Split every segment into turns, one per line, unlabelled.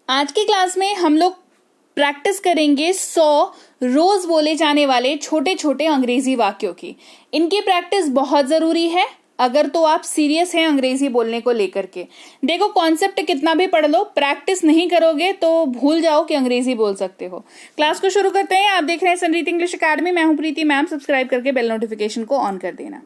आज की क्लास में हम लोग प्रैक्टिस करेंगे 100 रोज बोले जाने वाले छोटे छोटे अंग्रेजी वाक्यों की। इनकी प्रैक्टिस बहुत जरूरी है अगर तो आप सीरियस हैं अंग्रेजी बोलने को लेकर के। देखो, कॉन्सेप्ट कितना भी पढ़ लो, प्रैक्टिस नहीं करोगे तो भूल जाओ कि अंग्रेजी बोल सकते हो। क्लास को शुरू करते हैं। आप देख रहे हैं संरीत इंग्लिश अकेडमी। मैं हूं प्रीति मैम। सब्सक्राइब करके बेल नोटिफिकेशन को ऑन कर देना।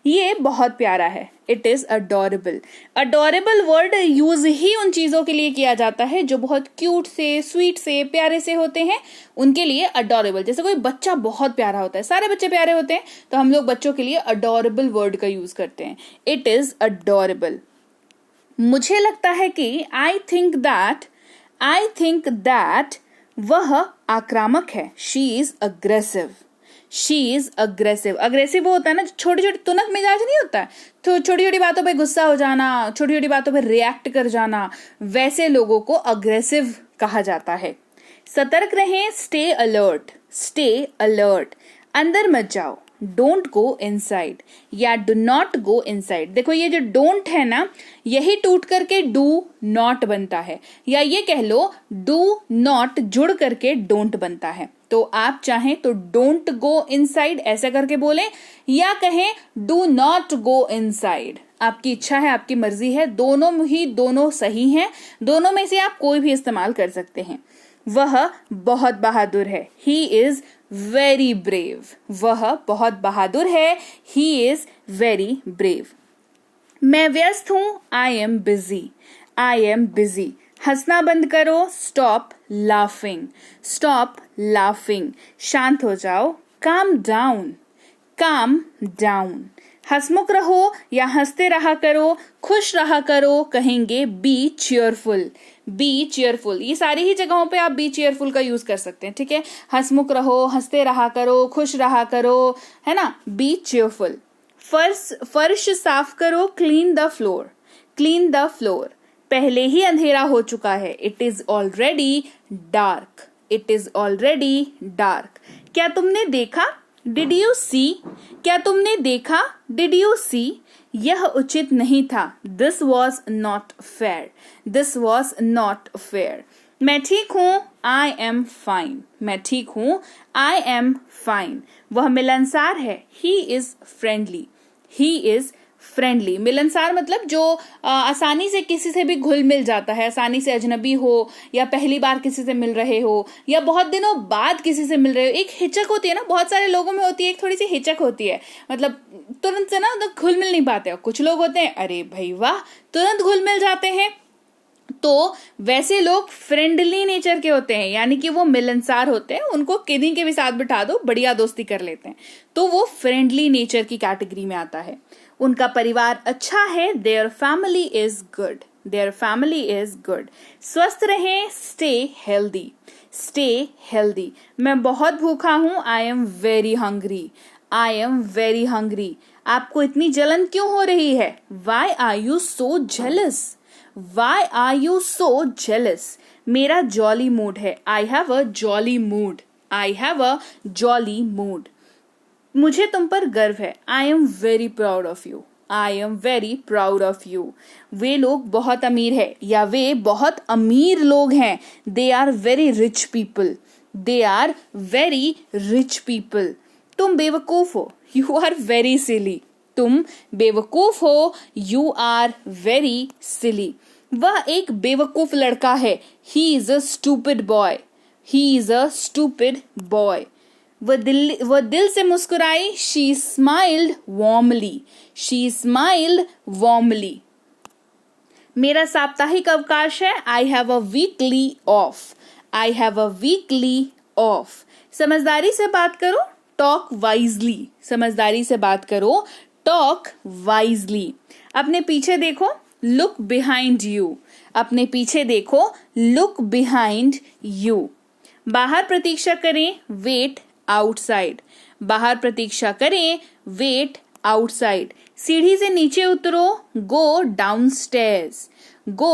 ये बहुत प्यारा है। It is adorable. Adorable word use ही उन चीजों के लिए किया जाता है जो बहुत क्यूट से, स्वीट से, प्यारे से होते हैं, उनके लिए अडोरेबल। जैसे कोई बच्चा बहुत प्यारा होता है, सारे बच्चे प्यारे होते हैं, तो हम लोग बच्चों के लिए अडोरेबल वर्ड का यूज करते हैं। It is adorable. मुझे लगता है कि आई थिंक दैट वह आक्रामक है। She is aggressive. She is aggressive. Aggressive वो होता है ना, छोटी छोटी तुनक मिजाज नहीं होता है, तो छोटी छोटी बातों पे गुस्सा हो जाना, छोटी छोटी बातों पे रिएक्ट कर जाना, वैसे लोगों को अग्रेसिव कहा जाता है। सतर्क रहें। Stay alert. Stay alert. अंदर मत जाओ। डोंट गो इनसाइड या डू नॉट गो इनसाइड। देखो, ये जो डोंट है ना, यही टूट करके डू नॉट बनता है, या ये कह लो डू नॉट जुड़ करके डोंट बनता है। तो आप चाहें तो डोंट गो इनसाइड ऐसा करके बोलें, या कहें डू नॉट गो इनसाइड। आपकी इच्छा है, आपकी मर्जी है, दोनों सही हैं। दोनों में से आप कोई भी इस्तेमाल कर सकते हैं। वह बहुत बहादुर है। He is very brave. वह बहुत बहादुर है। He is very brave. मैं व्यस्त हूं। I am busy. I am busy. हंसना बंद करो। Stop laughing. Stop laughing. शांत हो जाओ। Calm down. Calm down. हंसमुख रहो या हंसते रहा करो, खुश रहा करो, कहेंगे बी चीयरफुल। B cheerful. ये सारी ही जगहों पे आप बी चीयरफुल का यूज कर सकते हैं। ठीक है, हंसमुख रहो, हंसते रहा करो, खुश रहा करो, है ना, बी चीयरफुल। फर्श साफ करो। Clean the floor. Clean the floor. पहले ही अंधेरा हो चुका है। It is already dark. It is already dark. क्या तुमने देखा? Did you see? क्या तुमने देखा? Did you see? यह उचित नहीं था। This was not fair. This was not fair. मैं ठीक हूं। I am fine. मैं ठीक हूं। I am fine. वह मिलनसार है। He is friendly. He is friendly. मिलनसार मतलब जो आसानी से किसी से भी घुल मिल जाता है, आसानी से अजनबी हो, या पहली बार किसी से मिल रहे हो, या बहुत दिनों बाद किसी से मिल रहे हो। एक हिचक होती है ना, बहुत सारे लोगों में होती है, एक थोड़ी सी हिचक होती है, मतलब तुरंत से ना घुल मिल नहीं पाते। कुछ लोग होते हैं, अरे भाई वाह, तुरंत घुल मिल जाते हैं। तो वैसे लोग फ्रेंडली नेचर के होते हैं, यानी कि वो मिलनसार होते हैं। उनको किन्हीं के भी साथ बिठा दो, बढ़िया दोस्ती कर लेते हैं, तो वो फ्रेंडली नेचर की कैटेगरी में आता है। उनका परिवार अच्छा है। Their family is good. Their family is good. स्वस्थ रहें। Stay healthy. Stay healthy. मैं बहुत भूखा हूं। I am very hungry. I am very hungry. आपको इतनी जलन क्यों हो रही है? Why are you so jealous? Why are you so jealous? मेरा जॉली मूड है। I have a jolly mood. I have a jolly mood. मुझे तुम पर गर्व है। I am very proud of you. I am very proud of you. वे लोग बहुत अमीर है, या वे बहुत अमीर लोग हैं। They are very rich people. They are very rich people. तुम बेवकूफ हो। You are very silly. तुम बेवकूफ हो। You are very silly. वह एक बेवकूफ लड़का है। He is a stupid boy. He is a stupid boy. वह दिल से मुस्कुराई। She smiled warmly. She smiled warmly. मेरा साप्ताहिक अवकाश है। I have a weekly off. I have a weekly off. समझदारी से बात करो। Talk wisely. समझदारी से बात करो। Talk wisely. अपने पीछे देखो। Look behind you. अपने पीछे देखो। Look behind you. बाहर प्रतीक्षा करें। Wait outside. बाहर प्रतीक्षा करें। Wait outside. सीढ़ी से नीचे उतरो। Go downstairs. Go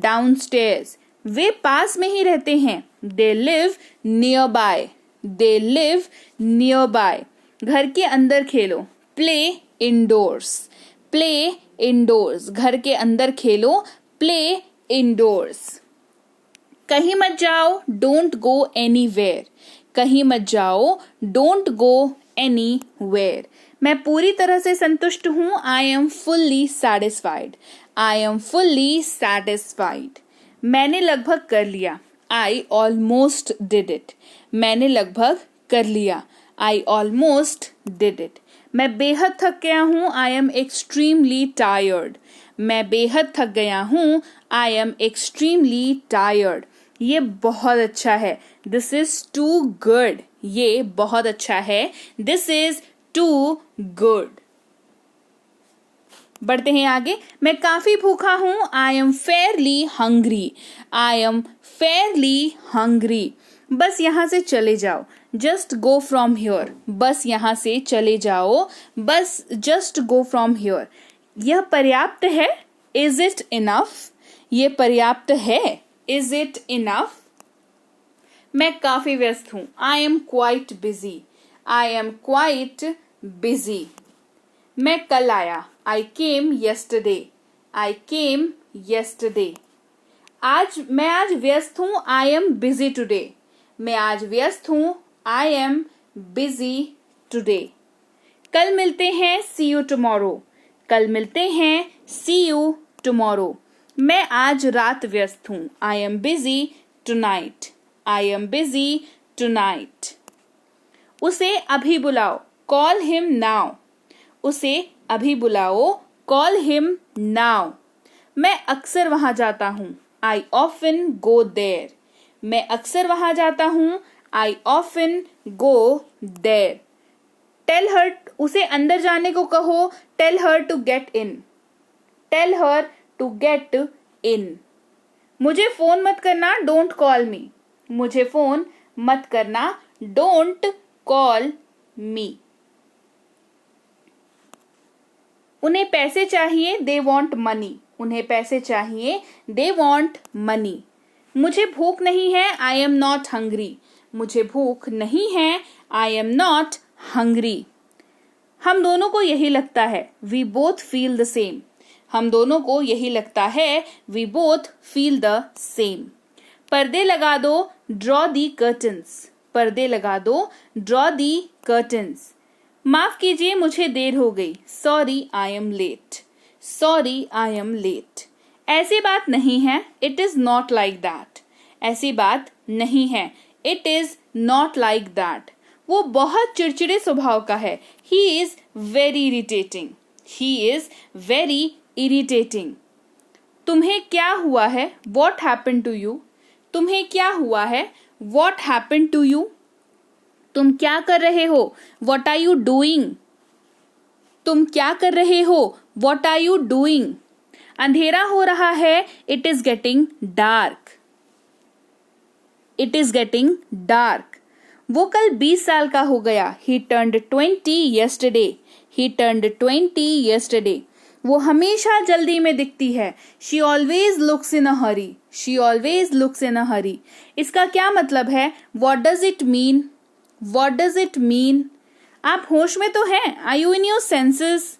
downstairs. वे पास में ही रहते हैं। They live nearby. They live nearby. घर के अंदर खेलो। Play indoors. Play indoors. घर के अंदर खेलो। Play indoors. कहीं मत जाओ, डोंट गो एनीवेयर। कहीं मत जाओ, डोंट गो एनीवेयर। मैं पूरी तरह से संतुष्ट हूं, I am fully satisfied. I am fully satisfied. मैंने लगभग कर लिया, आई ऑलमोस्ट डिड इट। मैंने लगभग कर लिया, आई ऑलमोस्ट डिड इट। मैं बेहद थक गया हूं, आई एम एक्सट्रीमली टायर्ड। मैं बेहद थक गया हूं, आई एम एक्सट्रीमली टायर्ड। ये बहुत अच्छा है, दिस इज टू गुड। ये बहुत अच्छा है, दिस इज टू गुड। बढ़ते हैं आगे। मैं काफी भूखा हूं, I M Fairlie hungry. I M Fairlie hungry. बस यहां से चले जाओ, जस्ट गो फ्रॉम हियर। बस यहां से चले जाओ, बस जस्ट गो फ्रॉम हियर। यह पर्याप्त है, इज इट इनफ। ये पर्याप्त है, इज इट इनफ। मैं काफी व्यस्त हूं, I am quite busy. I am quite busy. मैं कल आया, आई केम yesterday। आई केम yesterday। मैं आज व्यस्त हूं, आई एम बिजी टुडे। मैं आज व्यस्त हूं, आई एम बिजी टुडे। कल मिलते हैं, सी यू टुमारो। कल मिलते हैं, सी यू टुमारो। मैं आज रात व्यस्त हूं, I am busy tonight. I am busy tonight. उसे अभी बुलाओ, कॉल हिम नाउ। उसे अभी बुलाओ, कॉल हिम नाउ। मैं अक्सर वहां जाता हूं, आई ऑफन गो देयर। मैं अक्सर वहां जाता हूं, I often go there. Tell her, उसे अंदर जाने को कहो, tell her to get in. Tell her to get in. मुझे फोन मत करना, डोंट कॉल मी। मुझे फोन मत करना, डोंट कॉल मी। उन्हें पैसे चाहिए, दे वॉन्ट मनी। उन्हें पैसे चाहिए, दे वॉन्ट मनी। मुझे भूख नहीं है, आई एम नॉट हंग्री। मुझे भूख नहीं है, आई एम नॉट हंग्री। हम दोनों को यही लगता है, we both feel the same. हम दोनों को यही लगता है, we both feel the same. पर्दे लगा दो, ड्रॉ दी कर्टन्स। पर्दे लगा दो, ड्रॉ दी कर्टन्स। माफ कीजिए, मुझे देर हो गई, sorry I am late. Sorry I am late. ऐसी बात नहीं है, it is not like that. ऐसी बात नहीं है, it is not like that. वो बहुत चिड़चिड़े स्वभाव का है, he is very irritating. He is very irritating. तुम्हें क्या हुआ है, वॉट हैपन टू यू। तुम्हें क्या हुआ है, वॉट हैपन टू यू। तुम क्या कर रहे हो, वॉट आर यू डूइंग। तुम क्या कर रहे हो, वॉट आर यू डूइंग। अंधेरा हो रहा है, it is getting dark. It is getting dark. वो कल 20 साल का हो गया, he turned 20 yesterday। He turned 20 yesterday। वो हमेशा जल्दी में दिखती है, she always looks in a hurry. She always looks in a hurry. इसका क्या मतलब है, what does it mean. What does it mean. आप होश में तो हैं, are you in your senses.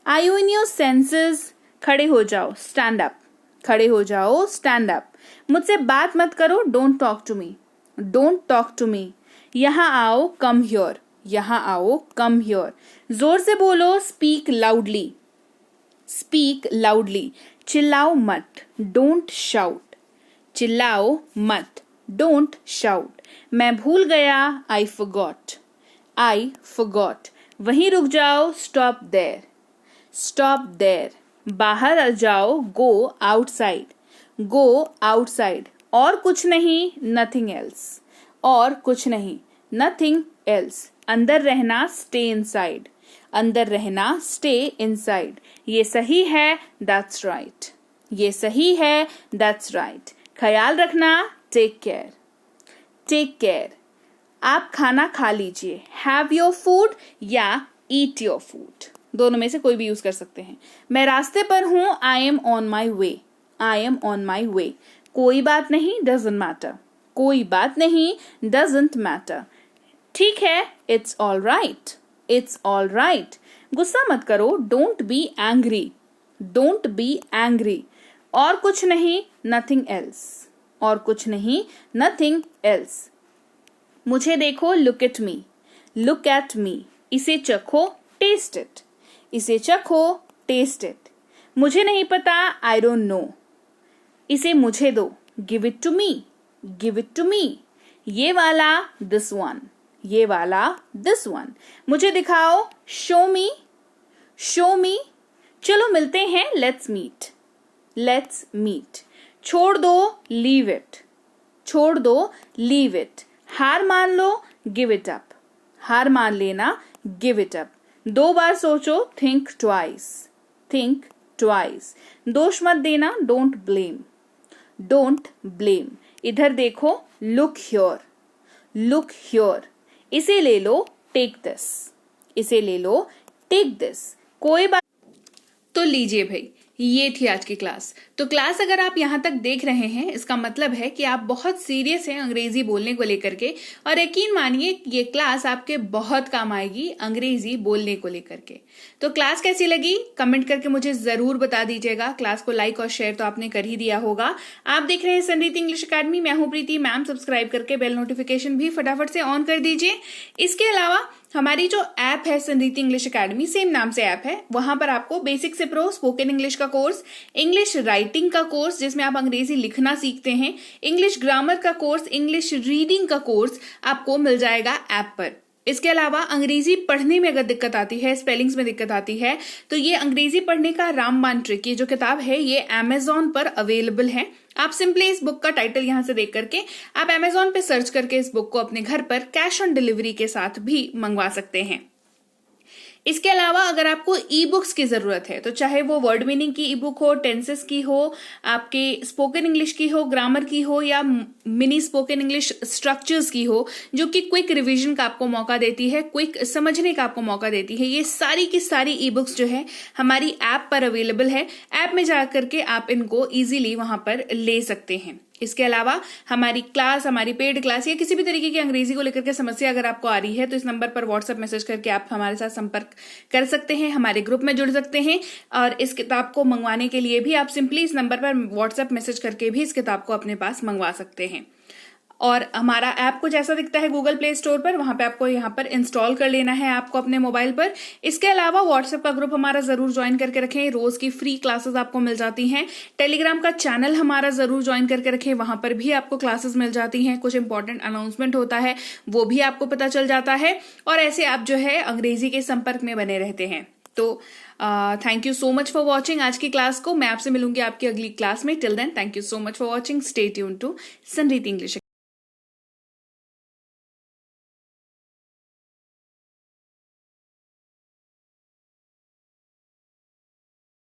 Are you in your senses. खड़े हो जाओ, स्टैंड अप। खड़े हो जाओ, स्टैंड अप। मुझसे बात मत करो, don't talk to me. Don't talk to me. यहां आओ, कम हियर। यहां आओ, कम हियर। जोर से बोलो, स्पीक लाउडली। Speak loudly. चिल्लाओ मत, डोंट शाउट। चिल्लाओ मत, डोंट शाउट। मैं भूल गया, आई फॉरगॉट। I forgot. वहीं रुक जाओ, स्टॉप देयर। Stop there. बाहर आ जाओ, गो आउटसाइड। Go outside. और कुछ नहीं, नथिंग एल्स। और कुछ नहीं, नथिंग एल्स। अंदर रहना, स्टे इनसाइड। अंदर रहना, स्टे इनसाइड। ये सही है, दैट्स राइट। ये सही है, दैट्स राइट। ख्याल रखना, टेक केयर। Take care. आप खाना खा लीजिए, हैव योर फूड या ईट योर फूड। दोनों में से कोई भी यूज कर सकते हैं। मैं रास्ते पर हूं, I am on my way. I am on my way. कोई बात नहीं, डजंट मैटर। कोई बात नहीं, डजंट मैटर। ठीक है, it's all right. It's all right. गुस्सा मत करो, don't be angry. Don't be angry. और कुछ नहीं, नथिंग एल्स। और कुछ नहीं, नथिंग एल्स। मुझे देखो, look at me, look at me. इसे चखो, टेस्ट इट, इसे चखो, टेस्ट इट। मुझे नहीं पता, आई डोंट नो, इसे मुझे दो, give it to me, give it to me. ये वाला, दिस वन, ये वाला, दिस वन। मुझे दिखाओ, शो मी, शो मी। चलो मिलते हैं, लेट्स मीट, लेट्स मीट। छोड़ दो, लीव इट, छोड़ दो, लीव इट। हार मान लो, गिव इट अप, हार मान लेना, गिव इट अप। 2 बार सोचो, थिंक ट्वाइस, थिंक ट्वाइस। दोष मत देना, डोंट ब्लेम, डोंट ब्लेम। इधर देखो, लुक हियर, लुक हियर। इसे ले लो, टेक दिस, इसे ले लो, टेक दिस। कोई बात तो लीजिए भाई, ये थी आज की क्लास। तो क्लास अगर आप यहाँ तक देख रहे हैं, इसका मतलब है कि आप बहुत सीरियस हैं अंग्रेजी बोलने को लेकर के, और यकीन मानिए ये क्लास आपके बहुत काम आएगी अंग्रेजी बोलने को लेकर के। तो क्लास कैसी लगी कमेंट करके मुझे जरूर बता दीजिएगा। क्लास को लाइक और शेयर तो आपने कर ही दिया होगा। आप देख रहे हैं संरीति इंग्लिश अकेडमी, मैं हूं प्रीति मैम। सब्सक्राइब करके बेल नोटिफिकेशन भी फटाफट से ऑन कर दीजिए। इसके अलावा हमारी जो ऐप है संरीति इंग्लिश अकेडमी, सेम नाम से ऐप है, वहां पर आपको बेसिक से प्रो स्पोकन इंग्लिश का कोर्स, इंग्लिश राइटिंग का कोर्स जिसमें आप अंग्रेजी लिखना सीखते हैं, इंग्लिश ग्रामर का कोर्स, इंग्लिश रीडिंग का कोर्स आपको मिल जाएगा ऐप पर। इसके अलावा अंग्रेजी पढ़ने में अगर दिक्कत आती है, स्पेलिंग्स में दिक्कत आती है, तो ये अंग्रेजी पढ़ने का रामबाण ट्रिक, ये जो किताब है ये अमेजॉन पर अवेलेबल है। आप सिंपली इस बुक का टाइटल यहां से देख करके आप अमेजॉन पे सर्च करके इस बुक को अपने घर पर कैश ऑन डिलीवरी के साथ भी मंगवा सकते हैं। इसके अलावा अगर आपको ई बुक्स की जरूरत है, तो चाहे वो वर्ड मीनिंग की ई बुक हो, टेंसेस की हो, आपके स्पोकन इंग्लिश की हो, ग्रामर की हो, या मिनी स्पोकन इंग्लिश स्ट्रक्चर्स की हो, जो कि क्विक रिवीजन का आपको मौका देती है, क्विक समझने का आपको मौका देती है, ये सारी की सारी ई बुक्स जो है हमारी ऐप पर अवेलेबल है। ऐप में जाकर के आप इनको इजीली वहां पर ले सकते हैं। इसके अलावा हमारी क्लास, हमारी पेड क्लास या किसी भी तरीके की अंग्रेजी को लेकर के समस्या अगर आपको आ रही है, तो इस नंबर पर व्हाट्सएप मैसेज करके आप हमारे साथ संपर्क कर सकते हैं, हमारे ग्रुप में जुड़ सकते हैं। और इस किताब को मंगवाने के लिए भी आप सिंपली इस नंबर पर व्हाट्सएप मैसेज करके भी इस किताब को अपने पास मंगवा सकते हैं। और हमारा ऐप कुछ ऐसा दिखता है गूगल प्ले स्टोर पर, वहां पे आपको यहाँ पर इंस्टॉल कर लेना है ऐप को अपने मोबाइल पर। इसके अलावा व्हाट्सएप का ग्रुप हमारा जरूर ज्वाइन करके रखें, रोज की फ्री क्लासेस आपको मिल जाती हैं। टेलीग्राम का चैनल हमारा जरूर ज्वाइन करके रखें, वहां पर भी आपको क्लासेस मिल जाती हैं, कुछ इंपॉर्टेंट अनाउंसमेंट होता है वो भी आपको पता चल जाता है, और ऐसे आप जो है अंग्रेजी के संपर्क में बने रहते हैं। तो thank you so much for watching आज की क्लास को। मैं आपसे मिलूंगी आपकी अगली क्लास में। Till then, thank you so much for watching. Stay tuned to Sanriti English.